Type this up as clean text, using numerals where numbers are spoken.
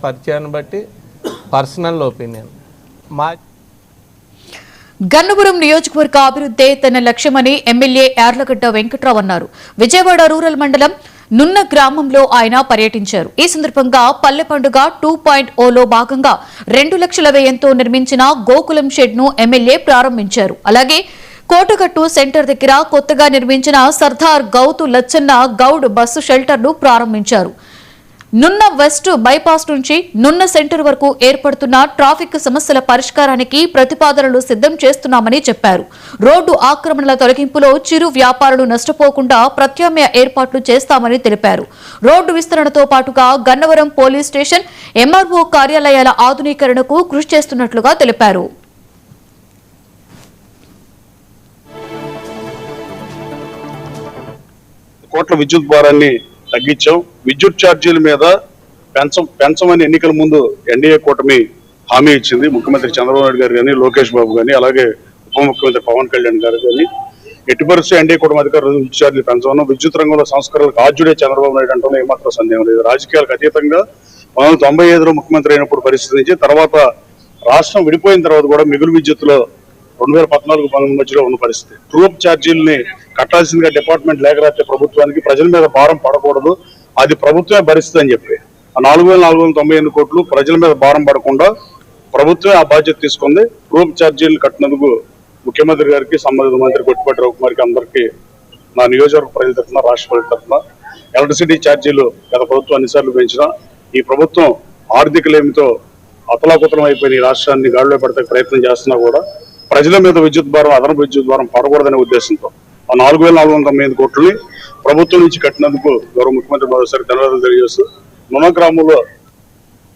పరిచయాన్ని బట్టి personal opinion మా గన్నవరం నియోజకవర్గ అభివృద్ధి తన లక్ష్యమని ఎమ్మెల్యే యార్లగడ్డ వెంకట్రావు అన్నారు. విజయవాడ రూరల్ మండలం నున్న గ్రామంలో ఆయన పర్యటించారు. ఈ సందర్భంగా పల్లె పండుగ 2.0లో భాగంగా 2 లక్షల వ్యయంతో నిర్మించిన గోకులం షెడ్ ను ఎమ్మెల్యే ప్రారంభించారు. అలాగే కోటగట్టు సెంటర్ దగ్గర కొత్తగా నిర్మించిన సర్దార్ గౌతు లచ్చన్న గౌడ్ బస్సు షెల్టర్ ను ప్రారంభించారు. నున్న వెస్ట్ బైపాస్ నుంచి నున్న సెంటర్ వరకు ఏర్పడుతున్న ట్రాఫిక్ సమస్యల పరిష్కారానికి ప్రతిపాదనలు సిద్ధం చేస్తున్నామని చెప్పారు. రోడ్డు ఆక్రమణల తొలగింపులో చిరు వ్యాపారులు నష్టపోకుండా ప్రత్యామ్నాయ ఏర్పాట్లు చేస్తామని తెలిపారు. రోడ్డు విస్తరణతో పాటుగా గన్నవరం పోలీస్ స్టేషన్, ఎంఆర్ఓ కార్యాలయాల ఆధునీకరణకు కృషి చేస్తున్నట్లుగా తెలిపారు. కోట్ల విద్యుత్ భారాన్ని తగ్గించాం. విద్యుత్ ఛార్జీల మీద పెంచమని ఎన్నికల ముందు ఎన్డీఏ కూటమి హామీ ఇచ్చింది. ముఖ్యమంత్రి చంద్రబాబు నాయుడు గారు కానీ, లోకేష్ బాబు కానీ, అలాగే ఉప ముఖ్యమంత్రి పవన్ కళ్యాణ్ గారు కానీ ఎట్టి పరిస్థితి ఎన్డీఏ కూటమి అధికారులు విద్యుత్ ఛార్జీలు పెంచమన్నా విద్యుత్ రంగంలో సంస్కరణలకు ఆద్యుడే చంద్రబాబు నాయుడు అంటే ఏమాత్రం సందేహం లేదు. రాజకీయాలకు అతీతంగా 1995లో ముఖ్యమంత్రి అయినప్పుడు పరిస్థితి నుంచి తర్వాత రాష్ట్రం విడిపోయిన తర్వాత కూడా మిగులు విద్యుత్తులో 2014-19 మధ్యలో ఉన్న పరిస్థితి. ట్రూప్ ఛార్జీలని కట్టాల్సిందిగా డిపార్ట్మెంట్ లేఖ రాస్తే ప్రభుత్వానికి ప్రజల మీద భారం పడకూడదు, అది ప్రభుత్వమే భరిస్తుంది అని చెప్పి ఆ 4,498 కోట్లు ప్రజల మీద భారం పడకుండా ప్రభుత్వమే ఆ బాధ్యత తీసుకుంది. ట్రూప్ ఛార్జీలు కట్టినందుకు ముఖ్యమంత్రి గారికి, సంబంధిత మంత్రి కొట్టిపాటి రఘుకుమార్కి అందరికీ నా నియోజకవర్గ ప్రజల తరఫున, రాష్ట్ర ప్రజల తరఫున ఎలక్ట్రిసిటీ ఛార్జీలు గత ప్రభుత్వం అన్నిసార్లు పెంచినా ఈ ప్రభుత్వం ఆర్థిక లేమితో అతలాకుతలం అయిపోయిన ఈ రాష్ట్రాన్ని గాడిలో పెడతా ప్రయత్నం చేస్తున్నా కూడా ప్రజల మీద విద్యుత్ భారం, అదనపు విద్యుత్ భారం పడకూడదనే ఉద్దేశంతో ఆ 4,498 కోట్లని ప్రభుత్వం నుంచి కట్టినందుకు గౌరవ ముఖ్యమంత్రి మరోసారి ధన్యవాదాలు తెలియజేస్తూ నున్న గ్రామంలో